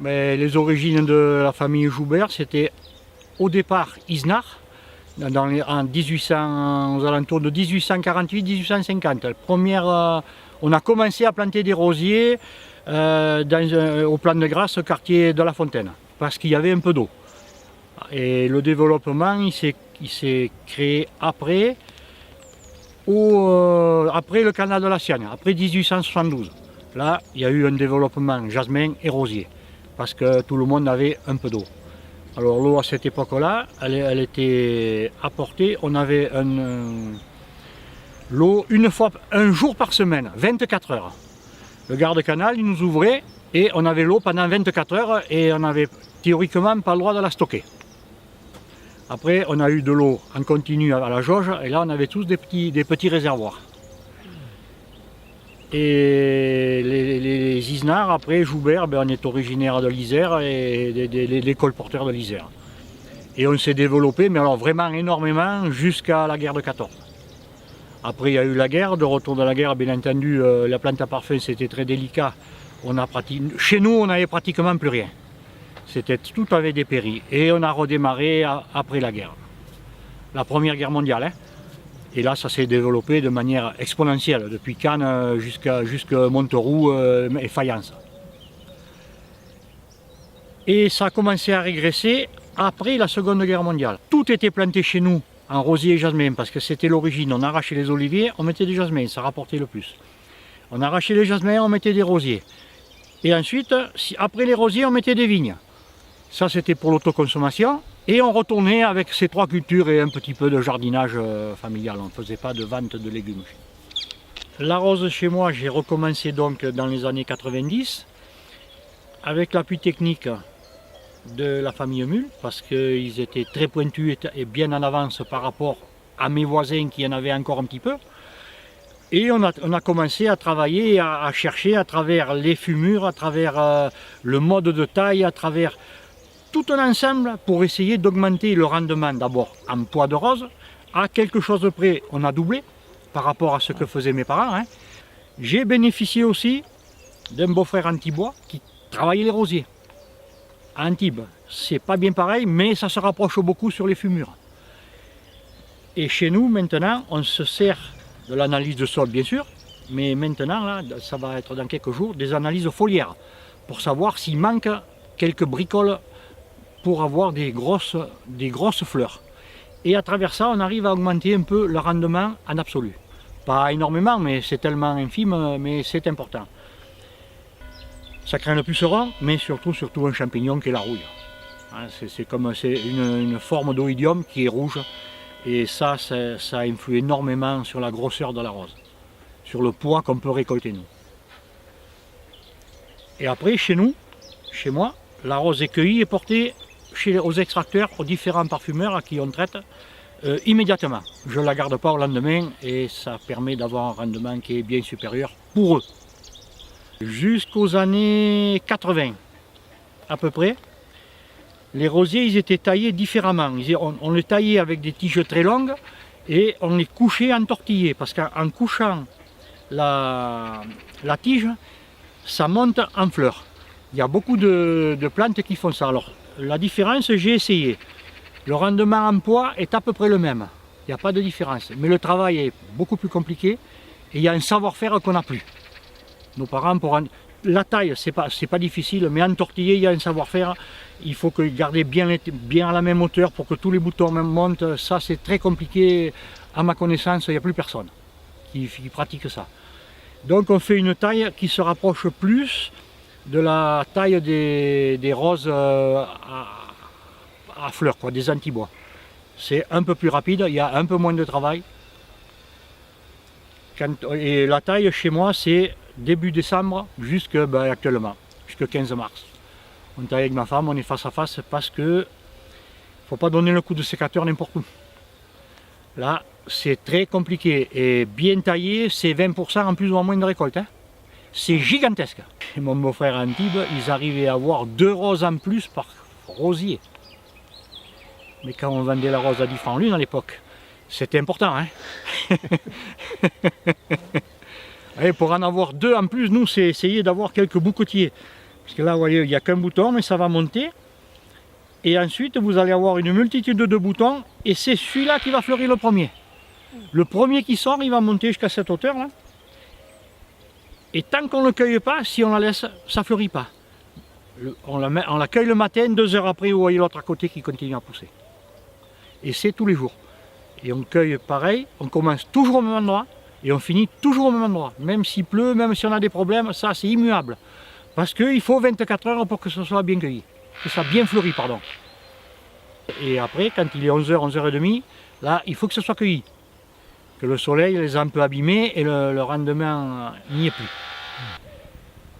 Mais les origines de la famille Joubert, c'était au départ Isnard, aux alentours de 1848-1850. On a commencé à planter des rosiers au Plan de Grâce, quartier de la Fontaine, parce qu'il y avait un peu d'eau. Et le développement, il s'est créé après le canal de la Sienne, après 1872. Là, il y a eu un développement jasmin et rosier, parce que tout le monde avait un peu d'eau. Alors l'eau à cette époque-là, elle était apportée, on avait l'eau un jour par semaine, 24 heures. Le garde-canal, il nous ouvrait et on avait l'eau pendant 24 heures et on n'avait théoriquement pas le droit de la stocker. Après, on a eu de l'eau en continu à la jauge et là, on avait tous des petits réservoirs. Et les Isnards, après Joubert, on est originaire de l'Isère et des colporteurs de l'Isère. Et on s'est développé, mais alors vraiment énormément, jusqu'à la guerre de 14. Après, il y a eu la guerre. De retour de la guerre, bien entendu, la plante à parfum, c'était très délicat. Chez nous, on n'avait pratiquement plus rien. Tout avait dépéri. Et on a redémarré après la guerre. La Première Guerre mondiale. Hein. Et là, ça s'est développé de manière exponentielle, depuis Cannes jusqu'à Monteroux et Fayence. Et ça a commencé à régresser après la Seconde Guerre mondiale. Tout était planté chez nous en rosier et jasmin, parce que c'était l'origine. On arrachait les oliviers, on mettait des jasmins, ça rapportait le plus. On arrachait les jasmins, on mettait des rosiers. Et ensuite, après les rosiers, on mettait des vignes. Ça, c'était pour l'autoconsommation. Et on retournait avec ces trois cultures et un petit peu de jardinage familial. On ne faisait pas de vente de légumes. La rose chez moi, j'ai recommencé donc dans les années 90 avec l'appui technique de la famille Mule, parce qu'ils étaient très pointus et bien en avance par rapport à mes voisins qui en avaient encore un petit peu. Et on a commencé à travailler, à chercher à travers les fumures, à travers le mode de taille, à travers tout un ensemble pour essayer d'augmenter le rendement d'abord en poids de rose. À quelque chose de près, on a doublé par rapport à ce que faisaient mes parents. Hein. J'ai bénéficié aussi d'un beau-frère antibois qui travaillait les rosiers. À Antibes, c'est pas bien pareil, mais ça se rapproche beaucoup sur les fumures. Et chez nous, maintenant, on se sert de l'analyse de sol, bien sûr, mais maintenant, là, ça va être dans quelques jours, des analyses foliaires, pour savoir s'il manque quelques bricoles pour avoir des grosses fleurs. Et à travers ça, on arrive à augmenter un peu le rendement en absolu. Pas énormément, mais c'est tellement infime, mais c'est important. Ça craint le puceron, mais surtout un champignon qui est la rouille. C'est une forme d'oïdium qui est rouge, et ça influe énormément sur la grosseur de la rose, sur le poids qu'on peut récolter nous. Et après, chez moi, la rose est cueillie et portée aux extracteurs, aux différents parfumeurs à qui on traite immédiatement. Je ne la garde pas au lendemain et ça permet d'avoir un rendement qui est bien supérieur pour eux. Jusqu'aux années 80 à peu près, les rosiers ils étaient taillés différemment. On les taillait avec des tiges très longues et on les couchait entortillés, parce qu'en couchant la tige, ça monte en fleurs. Il y a beaucoup de plantes qui font ça. Alors, la différence, j'ai essayé. Le rendement en poids est à peu près le même. Il n'y a pas de différence. Mais le travail est beaucoup plus compliqué et il y a un savoir-faire qu'on n'a plus. Nos parents, la taille, c'est pas difficile, mais entortiller, il y a un savoir-faire. Il faut garder bien à la même hauteur pour que tous les boutons montent. Ça, c'est très compliqué. À ma connaissance, il n'y a plus personne qui pratique ça. Donc, on fait une taille qui se rapproche plus de la taille des roses à fleurs, quoi, des antibois. C'est un peu plus rapide, il y a un peu moins de travail. Et la taille chez moi, c'est début décembre jusqu'à actuellement, jusqu'à 15 mars. On taille avec ma femme, on est face à face parce que ne faut pas donner le coup de sécateur n'importe où. Là, c'est très compliqué et bien taillé, c'est 20% en plus ou en moins de récolte. Hein. C'est gigantesque. Et mon beau-frère à Antibes, ils arrivaient à avoir 2 roses en plus par rosier. Mais quand on vendait la rose à 10 francs l'une à l'époque, c'était important. Hein. Et pour en avoir 2 en plus, nous, c'est essayer d'avoir quelques bouquetiers. Parce que là, vous voyez, il n'y a qu'un bouton, mais ça va monter. Et ensuite, vous allez avoir une multitude de boutons, et c'est celui-là qui va fleurir le premier. Le premier qui sort, il va monter jusqu'à cette hauteur-là. Et tant qu'on ne le cueille pas, si on la laisse, ça ne fleurit pas. On la cueille le matin, 2 heures après, vous voyez l'autre à côté qui continue à pousser. Et c'est tous les jours. Et on cueille pareil, on commence toujours au même endroit, et on finit toujours au même endroit. Même s'il pleut, même si on a des problèmes, ça c'est immuable. Parce qu'il faut 24 heures pour que ce soit bien cueilli. Que ça bien fleuri, pardon. Et après, quand il est 11h, 11h30, là, il faut que ce soit cueilli. Que le soleil les a un peu abîmés et le rendement n'y est plus.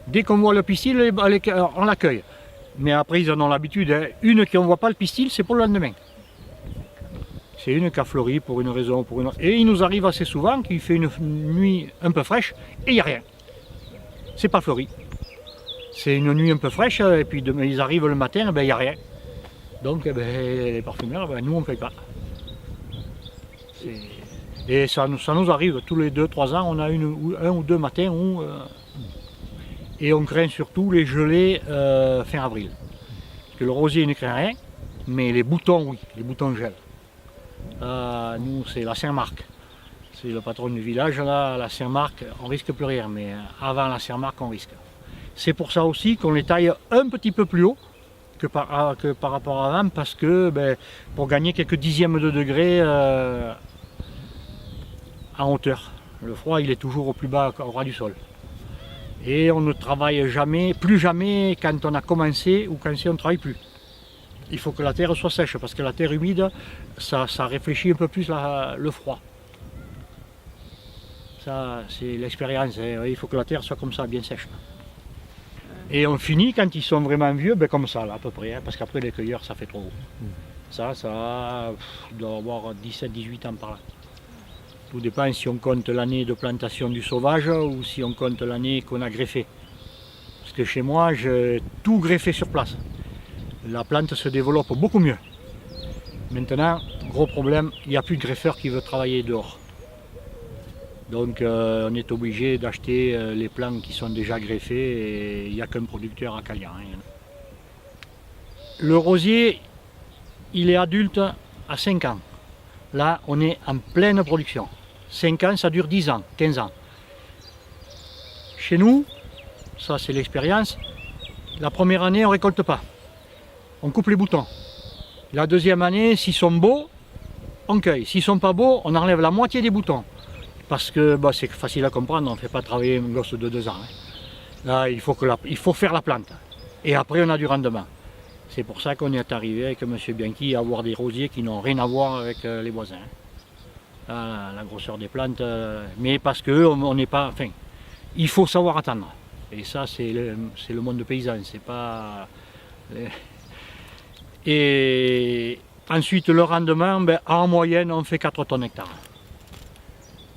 Dès qu'on voit le pistil, on l'accueille. Mais après, ils en ont l'habitude. Hein. Une qui ne voit pas le pistil, c'est pour le lendemain. C'est une qui a fleuri pour une raison ou pour une autre. Et il nous arrive assez souvent qu'il fait une nuit un peu fraîche et il n'y a rien. C'est pas fleuri. C'est une nuit un peu fraîche et puis ils arrivent le matin, il n'y a rien. Donc les parfumeurs, nous on ne cueille pas. Et ça nous arrive tous les 2-3 ans, on a un ou deux matins où... et on craint surtout les gelées fin avril. Parce que le rosier ne craint rien, mais les boutons, oui, les boutons gèlent. Nous, c'est la Saint-Marc. C'est le patron du village, là, la Saint-Marc, on risque plus rien, mais avant la Saint-Marc, on risque. C'est pour ça aussi qu'on les taille un petit peu plus haut que par rapport à avant, parce que pour gagner quelques dixièmes de degré en hauteur. Le froid, il est toujours au plus bas, au ras du sol. Et on ne travaille jamais, plus jamais quand on a commencé ou quand on ne travaille plus. Il faut que la terre soit sèche, parce que la terre humide, ça réfléchit un peu plus le froid. Ça, c'est l'expérience, hein. Il faut que la terre soit comme ça, bien sèche. Et on finit quand ils sont vraiment vieux, comme ça, là, à peu près, hein, parce qu'après les cueilleurs, ça fait trop haut. Ça doit avoir 17-18 ans par là. Tout dépend si on compte l'année de plantation du sauvage ou si on compte l'année qu'on a greffé. Parce que chez moi, j'ai tout greffé sur place. La plante se développe beaucoup mieux. Maintenant, gros problème, il n'y a plus de greffeur qui veut travailler dehors. Donc on est obligé d'acheter les plants qui sont déjà greffés et il n'y a qu'un producteur à Calian. Le rosier, il est adulte à 5 ans. Là, on est en pleine production. 5 ans, ça dure 10 ans, 15 ans. Chez nous, ça c'est l'expérience, la première année, on ne récolte pas. On coupe les boutons. La deuxième année, s'ils sont beaux, on cueille. S'ils ne sont pas beaux, on enlève la moitié des boutons. Parce que c'est facile à comprendre, on ne fait pas travailler un gosse de 2 ans. Hein. Là, il faut faire la plante. Et après, on a du rendement. C'est pour ça qu'on est arrivé avec M. Bianchi à avoir des rosiers qui n'ont rien à voir avec les voisins. Là, la grosseur des plantes, mais parce qu'on n'est pas... Enfin, il faut savoir attendre. Et ça, c'est le monde paysan, c'est pas... Et ensuite, le rendement, en moyenne, on fait 4 tonnes hectares.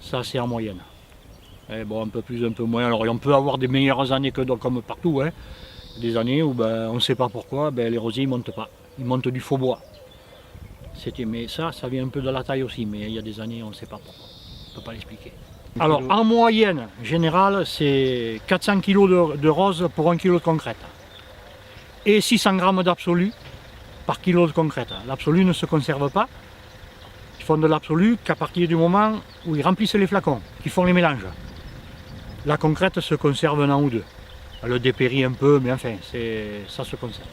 Ça, c'est en moyenne. Et bon, un peu plus, un peu moins. Alors, on peut avoir des meilleures années que comme partout. Hein. Des années où on ne sait pas pourquoi, les rosiers ne montent pas. Ils montent du faux bois. Mais ça vient un peu de la taille aussi. Mais il y a des années, on ne sait pas pourquoi. On ne peut pas l'expliquer. Alors, en moyenne générale, c'est 400 kg de rose pour 1 kg de concrète. Et 600 grammes d'absolu par kilo de concrète. L'absolu ne se conserve pas. Ils font de l'absolu qu'à partir du moment où ils remplissent les flacons, qu'ils font les mélanges. La concrète se conserve un an ou deux. Elle dépérit un peu, mais enfin, ça se conserve.